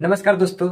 नमस्कार दोस्तों,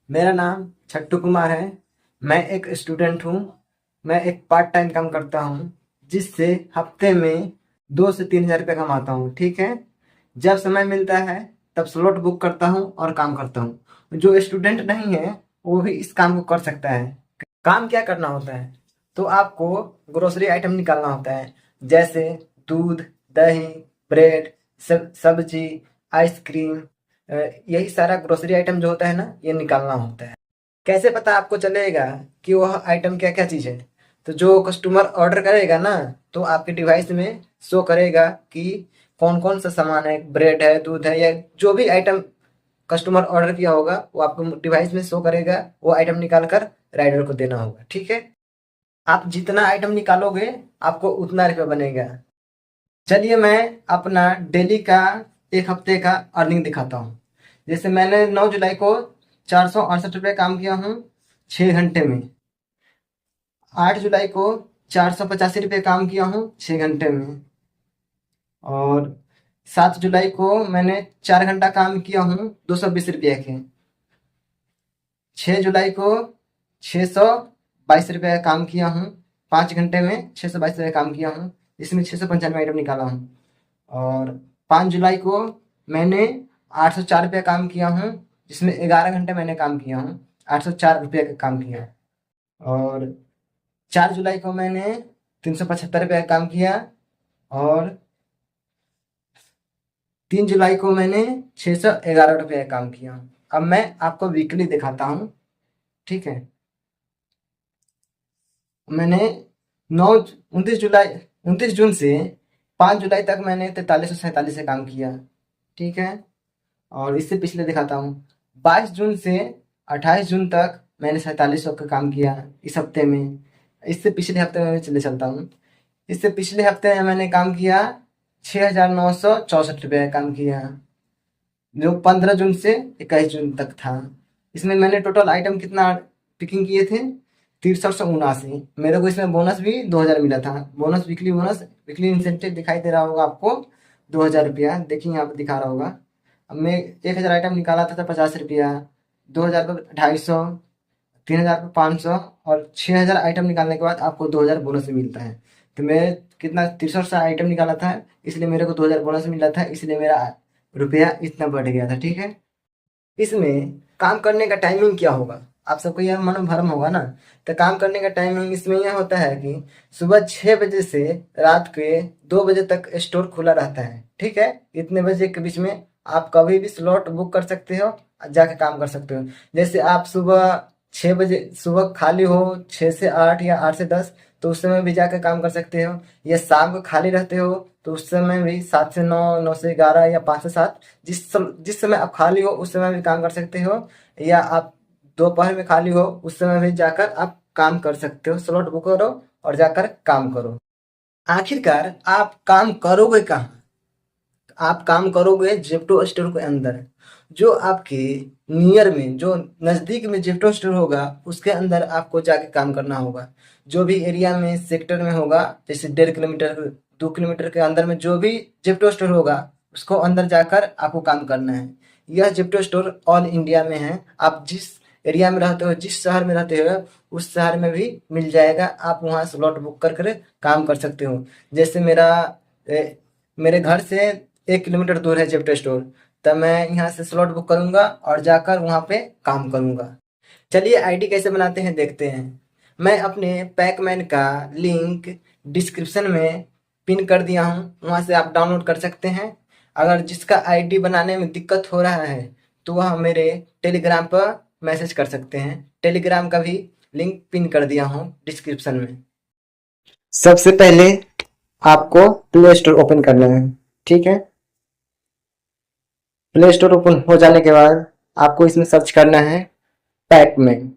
मेरा नाम छट्टू कुमार है। मैं एक स्टूडेंट हूँ। मैं एक पार्ट टाइम काम करता हूँ, जिससे हफ्ते में 2 से 3 हज़ार रुपये कमाता हूँ। ठीक है, जब समय मिलता है तब स्लॉट बुक करता हूँ और काम करता हूँ। जो स्टूडेंट नहीं है वो भी इस काम को कर सकता है। काम क्या करना होता है, तो आपको ग्रोसरी आइटम निकालना होता है, जैसे दूध, दही, ब्रेड, सब्जी, आइसक्रीम। यही सारा ग्रोसरी आइटम जो होता है ना, ये निकालना होता है। कैसे पता आपको चलेगा कि वह आइटम क्या क्या चीज़ है? तो जो कस्टमर ऑर्डर करेगा ना, तो आपके डिवाइस में शो करेगा कि कौन कौन सा सामान है, ब्रेड है, दूध है, या जो भी आइटम कस्टमर ऑर्डर किया होगा वो आपको डिवाइस में शो करेगा। वो आइटम निकाल कर राइडर को देना होगा। ठीक है, आप जितना आइटम निकालोगे आपको उतना रुपया बनेगा। चलिए मैं अपना डेली का एक हफ्ते का अर्निंग दिखाता हूँ। जैसे मैंने 9 जुलाई को 468 रुपये काम किया हूँ 6 घंटे में। 8 जुलाई को 485 रुपये काम किया हूँ 6 घंटे में। और 7 जुलाई को मैंने 4 घंटा काम किया हूँ 220 रुपये के। 6 जुलाई को 622 रुपये का काम किया हूँ 5 घंटे में। 622 रुपये काम किया हूँ, इसमें 695 आइटम निकाला हूँ। और 5 जुलाई को मैंने 804 रुपये काम किया हूँ, जिसमें 11 घंटे मैंने काम किया हूँ। 804 रुपये का काम किया। और 4 जुलाई को मैंने 375 रुपये का काम किया। और 3 जुलाई को मैंने 611 रुपये का काम किया। अब मैं आपको वीकली दिखाता हूँ। ठीक है, मैंने नौ 29 जुलाई 29 जून से 5 जुलाई तक मैंने 4347 से काम किया। ठीक है, और इससे पिछले दिखाता हूँ। 22 जून से 28 जून तक मैंने 4700 का काम किया इस हफ्ते में। इससे पिछले हफ्ते में मैं चले चलता हूँ। इससे पिछले हफ्ते में मैंने काम किया 6,964 रुपये का काम किया, जो 15 जून से 21 जून तक था। इसमें मैंने टोटल आइटम कितना पिकिंग किए थे, 6379। मेरे को इसमें बोनस भी 2000 मिला था। बोनस वीकली इंसेंटिव दिखाई दे रहा होगा आपको, 2000 रुपया। देखिए यहाँ पे दिखा रहा होगा। अब मैं 1000 आइटम निकाला था 50 रुपया, 2000 पर 250, 3000 पर 500, और 6000 आइटम निकालने के बाद आपको 2000 बोनस भी मिलता है। तो मैं कितना 63 आइटम निकाला था, इसलिए मेरे को 2000 बोनस मिला था, इसलिए मेरा रुपया इतना बढ़ गया था। ठीक है, इसमें काम करने का टाइमिंग क्या होगा, आप सबको यह मालूम भरम होगा ना। तो काम करने का टाइमिंग इसमें यह होता है कि सुबह 6 बजे से रात के 2 बजे तक स्टोर खुला रहता है। ठीक है, इतने बजे के बीच में आप कभी भी स्लॉट बुक कर सकते हो, जाके काम कर सकते हो। जैसे आप सुबह 6 बजे सुबह खाली हो, 6 से 8 या 8 से 10, तो उस समय भी जाकर काम कर सकते हो। या शाम को खाली रहते हो तो उस समय भी 7 से 9, 9 से 11 या 5 से 7, जिस समय आप खाली हो उस समय भी काम कर सकते हो। या आप दोपहर में खाली हो उस समय भी जाकर आप काम कर सकते हो। स्लॉट बुक करो और जाकर काम करो। आखिरकार आप काम करोगे कहाँ? आप काम करोगे जेप्टो स्टोर के अंदर। जो आपके नियर में, जो नज़दीक में जेप्टो स्टोर होगा उसके अंदर आपको जाके काम करना होगा। जो भी एरिया में सेक्टर में होगा, जैसे 1.5 किलोमीटर 2 किलोमीटर के अंदर में जो भी जेप्टो स्टोर होगा उसको अंदर जाकर आपको काम करना है। यह जेप्टो स्टोर ऑल इंडिया में है। आप जिस एरिया में रहते हो, जिस शहर में रहते हो, उस शहर में भी मिल जाएगा। आप वहाँ स्लॉट बुक कर कर काम कर सकते हो। जैसे मेरे घर से 1 किलोमीटर दूर है जेप्टो स्टोर, तब मैं यहाँ से स्लॉट बुक करूँगा और जाकर वहाँ पे काम करूँगा। चलिए आईडी कैसे बनाते हैं देखते हैं। मैं अपने पैकमैन का लिंक डिस्क्रिप्शन में पिन कर दिया हूँ, वहाँ से आप डाउनलोड कर सकते हैं। अगर जिसका आईडी बनाने में दिक्कत हो रहा है तो वह मेरे टेलीग्राम पर मैसेज कर सकते हैं। टेलीग्राम का भी लिंक पिन कर दिया हूँ डिस्क्रिप्शन में। सबसे पहले आपको प्ले स्टोर ओपन करना है। ठीक है, प्ले स्टोर ओपन हो जाने के बाद आपको इसमें सर्च करना है पैकमैन।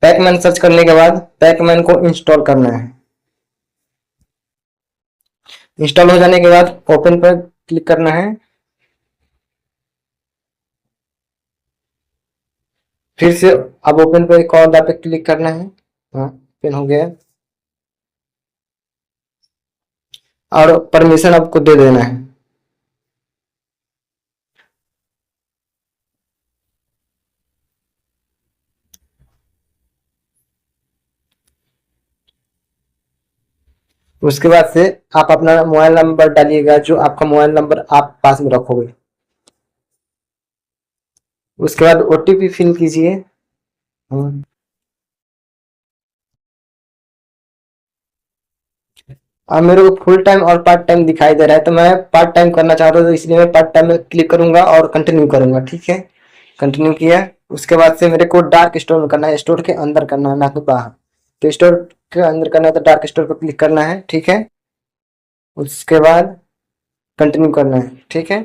पैकमैन सर्च करने के बाद पैकमैन को इंस्टॉल करना है। इंस्टॉल हो जाने के बाद ओपन पर क्लिक करना है। फिर से अब ओपन पर एक और बार पे क्लिक करना है। हाँ, ओपन हो गया और परमिशन आपको दे देना है। उसके बाद से आप अपना मोबाइल नंबर डालिएगा, जो आपका मोबाइल नंबर आप पास में रखोगे। उसके बाद ओटीपी फिल कीजिए। हाँ। अब मेरे को फुल टाइम और पार्ट टाइम दिखाई दे रहा है, तो मैं पार्ट टाइम करना चाहता हूँ, तो इसलिए मैं पार्ट टाइम में क्लिक करूंगा और कंटिन्यू करूंगा। ठीक है, कंटिन्यू किया। उसके बाद से मेरे को डार्क स्टोर में करना है, स्टोर के अंदर करना है, ना कि बाहर। तो स्टोर के अंदर करना है तो डार्क स्टोर पर क्लिक करना है। ठीक है, उसके बाद कंटिन्यू करना है। ठीक है,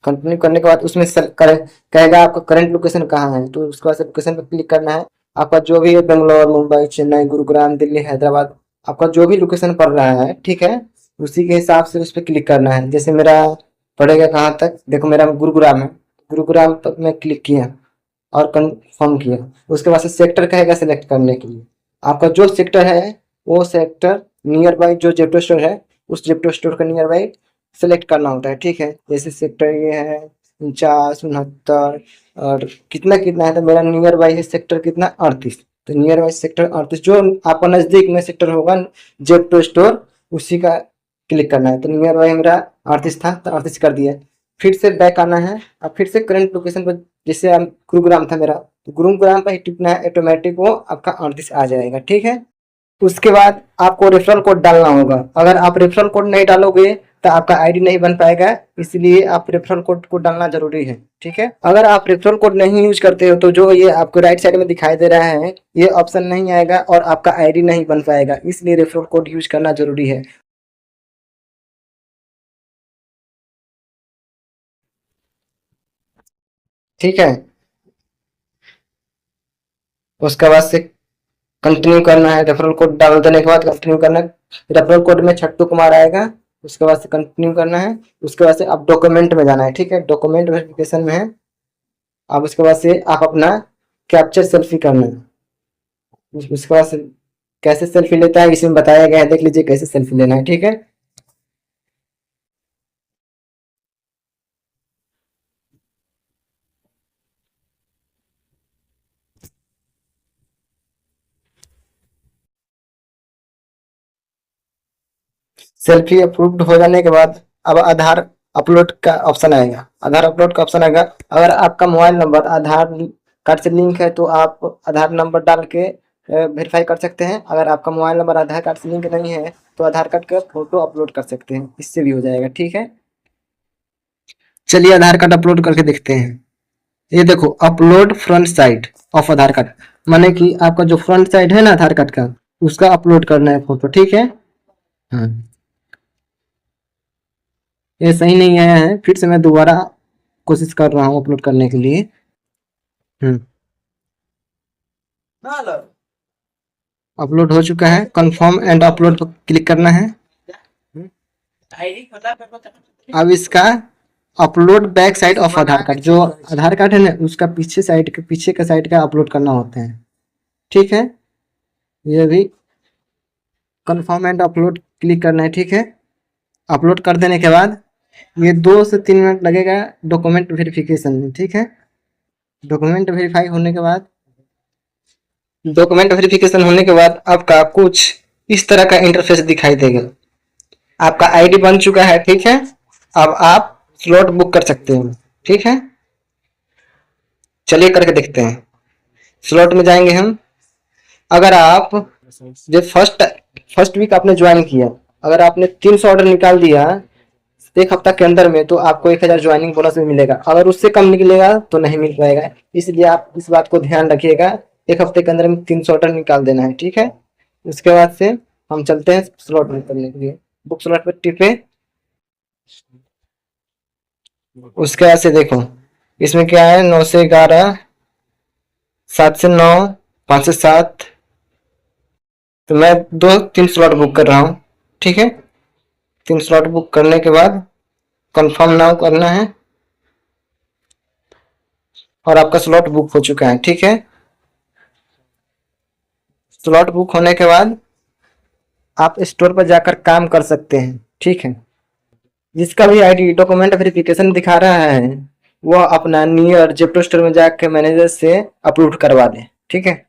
कंटिन्यू करने के बाद उसमें कहेगा आपका करंट लोकेशन कहाँ है, तो उसके बाद लोकेशन पर क्लिक करना है। आपका जो भी है, बेंगलोर, मुंबई, चेन्नई, गुरुग्राम, दिल्ली, हैदराबाद, आपका जो भी लोकेशन पड़ रहा है, ठीक है, उसी के हिसाब से उस पर क्लिक करना है। जैसे मेरा पड़ेगा कहाँ तक, देखो मेरा गुरुग्राम है, गुरुग्राम पर मैं क्लिक किया और कंफर्म किया। उसके बाद से सेक्टर कहेगा सिलेक्ट करने के लिए। आपका जो सेक्टर है वो सेक्टर नियर बाई जो जेप्टो स्टोर है, उस जेप्टो स्टोर का नियर बाई सेलेक्ट करना होता है। ठीक है, जैसे सेक्टर ये है 49, 69 और कितना कितना है, तो मेरा नियर बाई है सेक्टर कितना 38। तो नियर बाई सेक्टर 38 जो आपका नजदीक में सेक्टर होगा जेप्टो स्टोर, उसी का क्लिक करना है। तो नियर बाई मेरा 38 था, तो 38 कर दिया। फिर से बैक आना है। अब फिर से करंट लोकेशन पर, जैसे गुरुग्राम था मेरा, तो गुरुग्राम पर ही टिपना है, ऑटोमेटिक वो आपका 38 आ जाएगा। ठीक है, उसके बाद आपको रेफरल कोड डालना होगा। अगर आप रेफरल कोड नहीं डालोगे तो आपका आईडी नहीं बन पाएगा, इसलिए आप रेफरल कोड को डालना जरूरी है। ठीक है, अगर आप रेफरल कोड नहीं यूज करते हो तो जो ये आपको राइट साइड में दिखाई दे रहा है, ये ऑप्शन नहीं आएगा और आपका आईडी नहीं बन पाएगा, इसलिए रेफरल कोड यूज करना जरूरी है। ठीक है, उसके बाद से कंटिन्यू करना है। रेफरल कोड डाल देने के बाद कंटिन्यू करना है। रेफरल कोड में छट्टू कुमार आएगा। उसके बाद से कंटिन्यू करना है। उसके बाद से आप डॉक्यूमेंट में जाना है। ठीक है, डॉक्यूमेंट वेरिफिकेशन में है। अब उसके बाद से आप अपना कैप्चर सेल्फी करना है। उसके बाद से कैसे सेल्फी लेता है इसमें बताया गया है, देख लीजिए कैसे सेल्फी लेना है। ठीक है, सेल्फी अप्रूव्ड हो जाने के बाद अब आधार अपलोड का ऑप्शन आएगा। आधार अपलोड का ऑप्शन आएगा। अगर आपका मोबाइल नंबर आधार कार्ड से लिंक है तो आप आधार नंबर डाल के वेरीफाई कर सकते हैं। अगर आपका मोबाइल नंबर आधार कार्ड से लिंक नहीं है तो आधार कार्ड का फोटो अपलोड कर सकते हैं, इससे भी हो जाएगा। ठीक है, चलिए आधार कार्ड अपलोड करके देखते हैं। ये देखो, upload front side of Aadhaar card, माने कि आपका जो फ्रंट साइड है ना आधार कार्ड का, उसका अपलोड करना है फोटो। ठीक है, हाँ, ये सही नहीं आया है, फिर से मैं दोबारा कोशिश कर रहा हूँ अपलोड करने के लिए। हम्म, अपलोड हो चुका है। कंफर्म एंड अपलोड पर क्लिक करना है। अब इसका upload back side of Aadhaar card, जो आधार कार्ड है ना उसका पीछे साइड के पीछे का साइड का अपलोड करना होता है। ठीक है, ये भी कंफर्म एंड अपलोड क्लिक करना है। ठीक है, अपलोड कर देने के बाद ये 2 से 3 मिनट लगेगा डॉक्यूमेंट वेरिफिकेशन में। ठीक है, डॉक्यूमेंट वेरीफाई होने के बाद डॉक्यूमेंट वेरिफिकेशन होने के बाद आपका कुछ इस तरह का इंटरफेस दिखाई देगा। आपका आईडी बन चुका है। ठीक है, अब आप स्लॉट बुक कर सकते हैं। ठीक है, चलिए करके देखते हैं। स्लॉट में जाएंगे हम। अगर आप जो फर्स्ट फर्स्ट वीक आपने ज्वाइन किया, अगर आपने 300 ऑर्डर निकाल दिया 1 हफ्ता के अंदर में, तो आपको 1000 ज्वाइनिंग बोनस भी मिलेगा। अगर उससे कम निकलेगा तो नहीं मिल पाएगा, इसलिए आप इस बात को ध्यान रखिएगा। 1 हफ्ते के अंदर में 300 ऑर्डर निकाल देना है। ठीक है, उसके बाद से हम चलते हैं स्लॉट बुक करने के लिए। बुक स्लॉट पर टिपे। उसके बाद से देखो इसमें क्या है, 9 से 11, 7 से 9, 5 से 7। तो मैं 2-3 स्लॉट बुक कर रहा हूँ। ठीक है, 3 स्लॉट बुक करने के बाद कंफर्म नाउ करना है और आपका स्लॉट बुक हो चुका है। ठीक है, स्लॉट बुक होने के बाद आप स्टोर पर जाकर काम कर सकते हैं। ठीक है, जिसका भी आईडी डॉक्यूमेंट वेरिफिकेशन दिखा रहा है, वह अपना नियर जेप्टो स्टोर में जाकर मैनेजर से अप्रूव करवा दे। ठीक है।